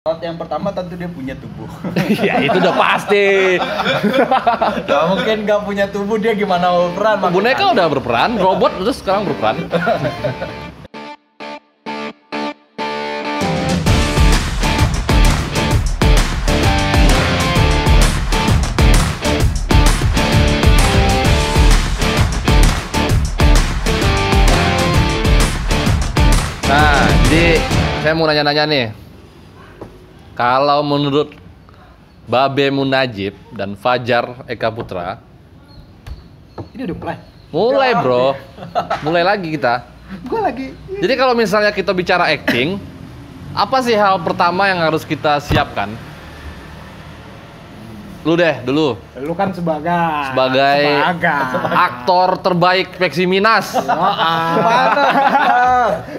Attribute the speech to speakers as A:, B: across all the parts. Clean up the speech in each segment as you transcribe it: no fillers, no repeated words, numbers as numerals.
A: Syarat yang pertama tentu dia punya tubuh.
B: Ya itu udah pasti.
A: Gak mungkin gak punya tubuh, dia gimana mau berperan?
B: Boneka udah berperan, robot terus sekarang berperan. Nah, jadi saya mau nanya-nanya nih. Kalau menurut Babe Munajib dan Fajar Eka Putra,
C: Ini udah mulai.
B: mulai bro, mulai lagi kita.
C: Gue lagi.
B: Jadi kalau misalnya kita bicara acting, apa sih hal pertama yang harus kita siapkan? Lu deh dulu,
C: Lu kan sebagai
B: aktor terbaik Peksi Minas.
A: Mana?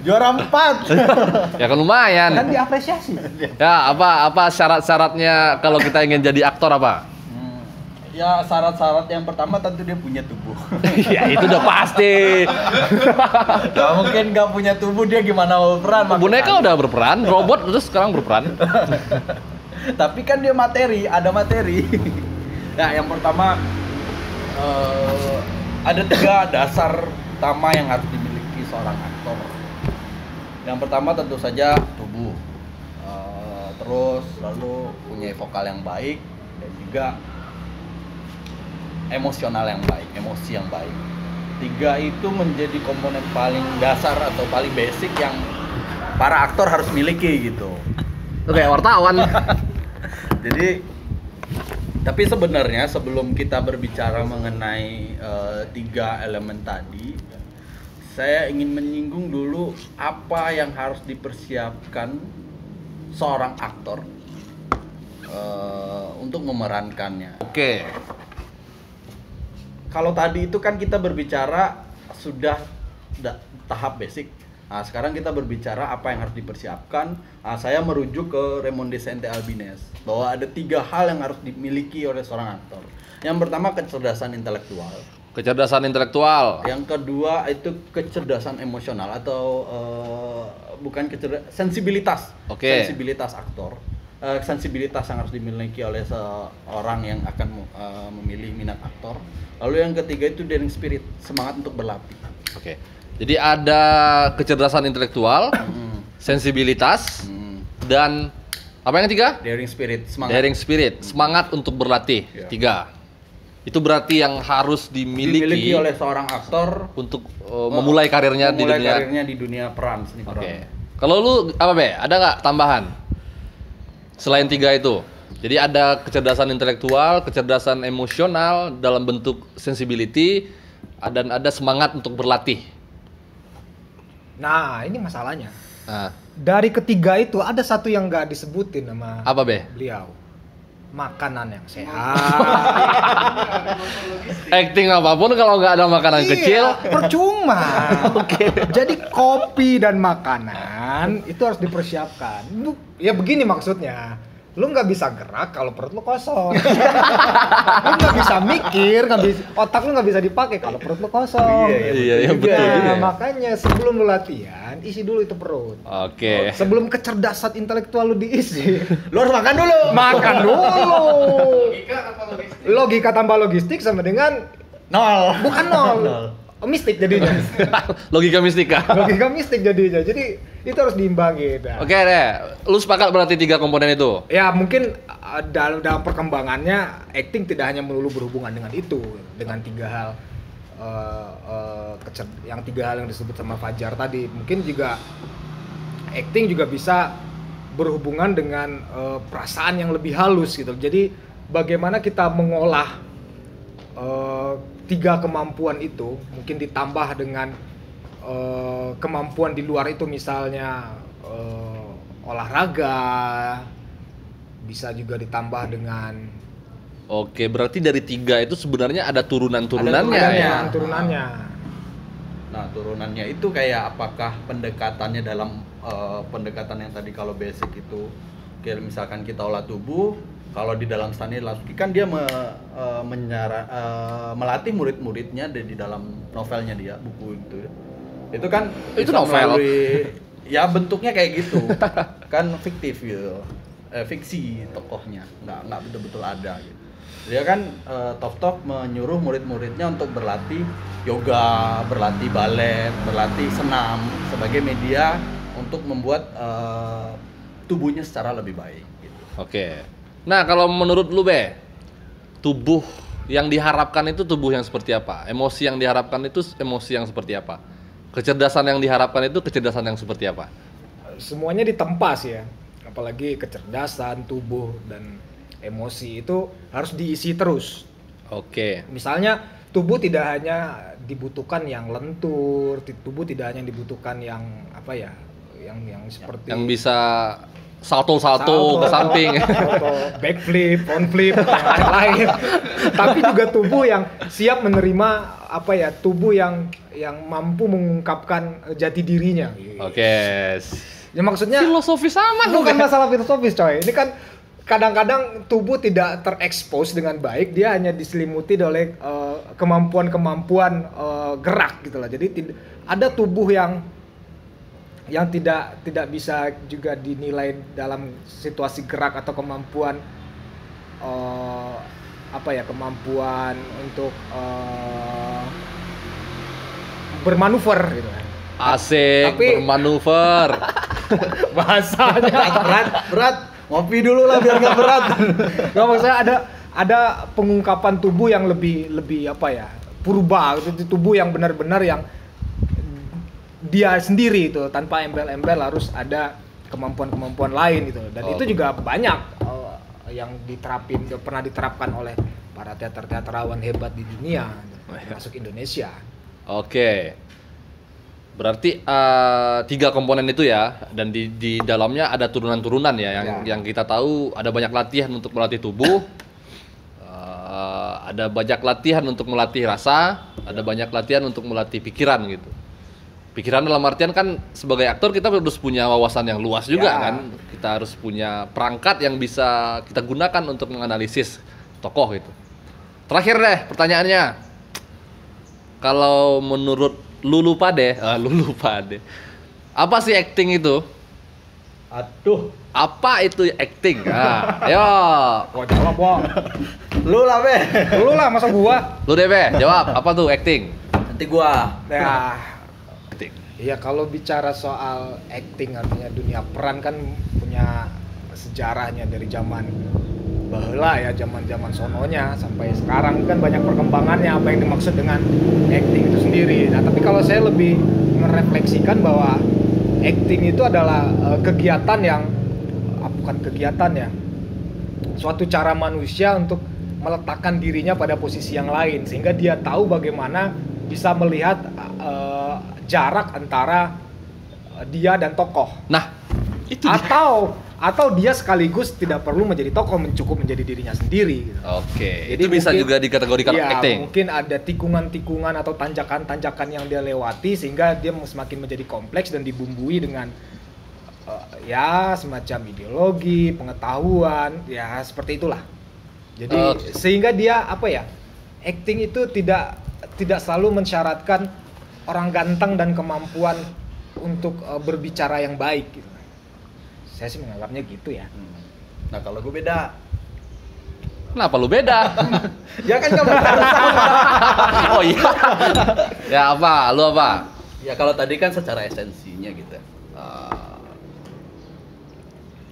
A: Juara 4.
B: Ya kan lumayan.
C: Kan diapresiasi.
B: Ya apa syarat-syaratnya kalau kita ingin jadi aktor apa?
A: Ya syarat-syarat yang pertama tentu dia punya tubuh.
B: Ya itu udah pasti.
A: Gak mungkin gak punya tubuh, dia gimana mau berperan?
B: Boneka udah berperan, robot terus sekarang berperan.
A: Tapi kan dia ada materi. Nah, yang pertama ada 3 dasar utama yang harus dimiliki seorang aktor. Yang pertama tentu saja tubuh, terus lalu punya vokal yang baik dan juga emosional yang baik, emosi yang baik. 3 itu menjadi komponen paling dasar atau paling basic yang para aktor harus miliki gitu.
B: Oke, wartawan.
A: Jadi, tapi sebenarnya sebelum kita berbicara mengenai 3 elemen tadi, saya ingin menyinggung dulu apa yang harus dipersiapkan seorang aktor untuk memerankannya.
B: Oke.
A: Kalau tadi itu kan kita berbicara sudah tahap basic. Nah, sekarang kita berbicara apa yang harus dipersiapkan. Nah, saya merujuk ke Raymond de Sainte Albines bahwa ada 3 hal yang harus dimiliki oleh seorang aktor. Yang pertama kecerdasan intelektual.
B: Kecerdasan intelektual.
A: Yang kedua itu kecerdasan emosional atau sensibilitas.
B: Oke.
A: Sensibilitas aktor. Sensibilitas yang harus dimiliki oleh seorang yang akan memilih minat aktor. Lalu yang ketiga itu daring spirit, semangat untuk berlatih.
B: Oke. Jadi ada kecerdasan intelektual, sensibilitas, dan apa yang ketiga?
A: Daring spirit, semangat.
B: Daring spirit, semangat untuk berlatih.
A: Ya.
B: 3. Itu berarti yang harus dimiliki
A: oleh seorang aktor
B: untuk memulai karirnya
A: di dunia peran, seni peran.
B: Oke. Kalau lu apa Be? Ada nggak tambahan? Selain 3 itu. Jadi ada kecerdasan intelektual, kecerdasan emosional dalam bentuk sensibility, dan ada semangat untuk berlatih.
C: Nah, ini masalahnya.
B: Nah,
C: Dari ketiga itu ada satu yang nggak disebutin sama
B: apa Be?
C: beliau. Makanan yang sehat.
B: Acting apapun kalau nggak ada makanan kecil,
C: Percuma. Oke. Jadi kopi dan makanan itu harus dipersiapkan. Ya begini maksudnya. Lu nggak bisa gerak kalau perut lu kosong. Lu nggak bisa mikir, otak lu nggak bisa dipakai kalau perut lu kosong.
B: Iya, betul
C: Nah,
B: juga.
C: makanya sebelum lu latihan, isi dulu itu perut.
B: Oke.
C: Sebelum kecerdasan intelektual lu diisi,
A: Lu harus makan dulu.
C: makan dulu. Logika tambah logistik sama dengan
A: 0.
C: bukan 0. Mistik jadinya.
B: Logika mistika.
C: Logika mistik jadinya. Jadi itu harus diimbangi. Nah.
B: Oke deh, lu sepakat berarti 3 komponen itu?
C: Ya mungkin dalam perkembangannya acting tidak hanya melulu berhubungan dengan itu, dengan 3 hal yang 3 hal yang disebut sama Fajar tadi. Mungkin juga acting juga bisa berhubungan dengan perasaan yang lebih halus gitu. Jadi bagaimana kita mengolah 3 kemampuan itu, mungkin ditambah dengan kemampuan di luar itu, misalnya olahraga, bisa juga ditambah dengan.
B: Oke, berarti dari 3 itu sebenarnya ada turunan-turunannya ya?
C: Turunannya.
A: Nah, turunannya itu kayak apakah pendekatannya dalam pendekatan yang tadi kalau basic itu kayak misalkan kita olah tubuh, kalau di dalam Stanislavski kan dia melatih murid-muridnya di dalam novelnya dia, buku itu. Itu kan
B: itu
A: bisa
B: novel.
A: Ya bentuknya kayak gitu. Kan fiktif gitu. fiksi tokohnya, nggak betul-betul ada gitu. Dia kan Tof menyuruh murid-muridnya untuk berlatih yoga, berlatih balet, berlatih senam sebagai media untuk membuat tubuhnya secara lebih baik gitu.
B: Oke. Nah, kalau menurut lu Be, tubuh yang diharapkan itu tubuh yang seperti apa? Emosi yang diharapkan itu emosi yang seperti apa? Kecerdasan yang diharapkan itu kecerdasan yang seperti apa?
C: Semuanya ditempa sih ya, apalagi kecerdasan, tubuh, dan emosi itu harus diisi terus.
B: Oke.
C: Misalnya tubuh tidak hanya dibutuhkan yang lentur, tubuh tidak hanya dibutuhkan yang apa ya, yang seperti
B: Yang bisa salto ke samping.
C: salto, backflip, frontflip, yang lain-lain. Tapi juga tubuh yang siap menerima apa ya, tubuh yang mampu mengungkapkan jati dirinya.
B: Oke.
C: Ya maksudnya
B: Filosofis amat
C: bukan masalah filosofis coy. Ini kan kadang-kadang tubuh tidak terekspos dengan baik, dia hanya diselimuti oleh kemampuan-kemampuan gerak gitu lah. Jadi ada tubuh yang tidak bisa juga dinilai dalam situasi gerak atau kemampuan kemampuan untuk bermanuver gitu kan.
B: Asik,
C: Tapi-
B: bermanuver.
C: Bahasanya
A: berat ngopi dulu lah biar nggak berat.
C: nggak, maksudnya ada pengungkapan tubuh yang lebih apa ya, purba gitu, tubuh yang benar-benar yang dia sendiri itu, tanpa embel-embel harus ada kemampuan-kemampuan lain gitu. Dan itu juga banyak yang pernah diterapkan oleh para teater-teatrawan hebat di dunia, termasuk Indonesia.
B: Oke. Berarti 3 komponen itu ya, dan di dalamnya ada turunan-turunan ya, yang kita tahu ada banyak latihan untuk melatih tubuh, ada banyak latihan untuk melatih rasa, ada banyak latihan untuk melatih pikiran gitu. Pikiran dalam artian kan sebagai aktor kita harus punya wawasan yang luas juga kan, kita harus punya perangkat yang bisa kita gunakan untuk menganalisis tokoh gitu. Terakhir deh pertanyaannya, kalau menurut Lulu Pade, apa sih acting itu?
A: Aduh,
B: Apa itu acting? Nah, ayo,
C: Gua jawab, Bo.
A: lu lah Be.
C: Lu lah, masa gua?
B: lu deh Be, jawab apa tuh acting?
A: Nanti gua.
C: Ya,
B: Acting.
C: iya, kalau bicara soal acting, artinya dunia peran kan punya sejarahnya dari zaman baheula ya, zaman sononya sampai sekarang kan banyak perkembangannya apa yang dimaksud dengan acting itu sendiri. Nah, tapi kalau saya lebih merefleksikan bahwa acting itu adalah kegiatan yang bukan kegiatan ya, suatu cara manusia untuk meletakkan dirinya pada posisi yang lain sehingga dia tahu bagaimana bisa melihat jarak antara dia dan tokoh.
B: Nah, itu dia.
C: Atau dia sekaligus tidak perlu menjadi tokoh, cukup menjadi dirinya sendiri gitu.
B: Oke,
C: Jadi
B: itu bisa
C: mungkin-
B: juga dikategorikan
C: Iya,
B: acting.
C: mungkin ada tikungan-tikungan atau tanjakan-tanjakan yang dia lewati sehingga dia semakin menjadi kompleks dan dibumbui dengan ya semacam ideologi, pengetahuan, ya seperti itulah. Jadi
B: Oke.
C: sehingga dia apa ya? Acting itu tidak selalu mensyaratkan orang ganteng dan kemampuan untuk berbicara yang baik gitu. Saya sih menganggapnya gitu ya.
A: Nah kalau gue beda.
B: Kenapa lu beda?
A: Ya kan kamu harus sama.
B: Oh iya. Ya apa? Lu apa?
A: Ya kalau tadi kan secara esensinya gitu.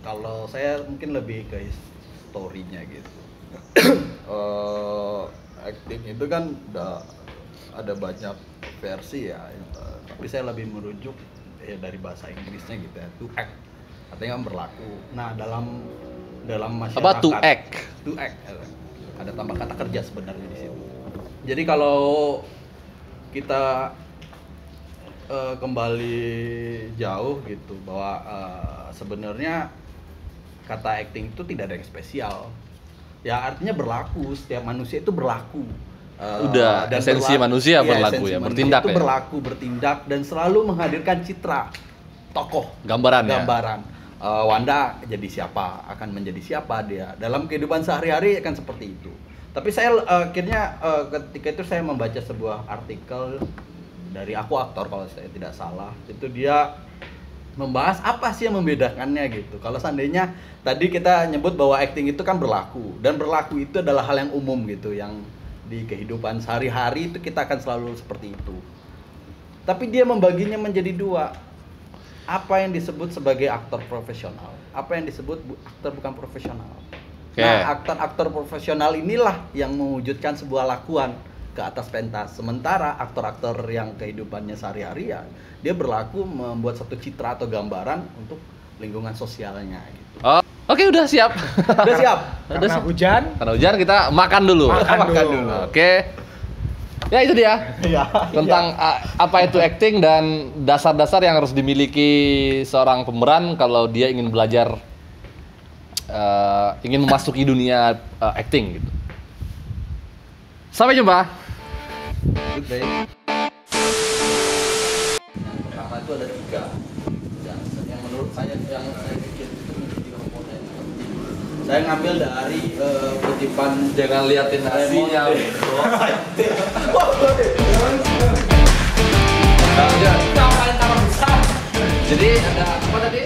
A: Kalau saya mungkin lebih ke story-nya gitu. Acting itu kan udah ada banyak versi ya. Tapi saya lebih merujuk ya dari bahasa Inggrisnya gitu ya. To act. Artinya kan berlaku. Nah dalam masyarakat.
B: Apa to act?
A: To act. Ada tambah kata kerja sebenarnya di situ. Jadi kalau kita kembali jauh gitu bahwa sebenarnya kata acting itu tidak ada yang spesial. Ya artinya berlaku, setiap manusia itu berlaku.
B: Udah, esensi manusia berlaku
A: esensi
B: ya,
A: manusia
B: bertindak
A: itu
B: ya.
A: berlaku, bertindak dan selalu menghadirkan citra tokoh,
B: Gambaran ya?
A: gambaran. Wanda jadi siapa, akan menjadi siapa dia dalam kehidupan sehari-hari akan seperti itu. Tapi saya akhirnya ketika itu saya membaca sebuah artikel dari Aku Aktor kalau saya tidak salah, itu dia membahas apa sih yang membedakannya gitu. Kalau seandainya tadi kita nyebut bahwa acting itu kan berlaku, dan berlaku itu adalah hal yang umum gitu, yang di kehidupan sehari-hari itu kita akan selalu seperti itu. Tapi dia membaginya menjadi dua. Apa yang disebut sebagai aktor profesional, apa yang disebut aktor bukan profesional.
B: Oke.
A: Nah, aktor-aktor profesional inilah yang mewujudkan sebuah lakuan ke atas pentas. Sementara aktor-aktor yang kehidupannya sehari-hari ya, dia berlaku membuat satu citra atau gambaran untuk lingkungan sosialnya gitu.
B: Oh, oke udah siap.
A: Udah siap?
C: Karena hujan,
B: Karena hujan kita makan dulu.
C: Makan dulu.
B: Oke. Ya itu dia.
A: Iya.
B: Tentang apa itu acting dan dasar-dasar yang harus dimiliki seorang pemeran kalau dia ingin belajar ingin memasuki dunia acting gitu. Sampai jumpa.
A: Good day. Yang pertama itu ada 3. Yang menurut saya yang saya pikir itu menjadi komponen penting. Saya ngambil dari kutipan
B: Jangan liatin nasinya. Jadi ada apa tadi?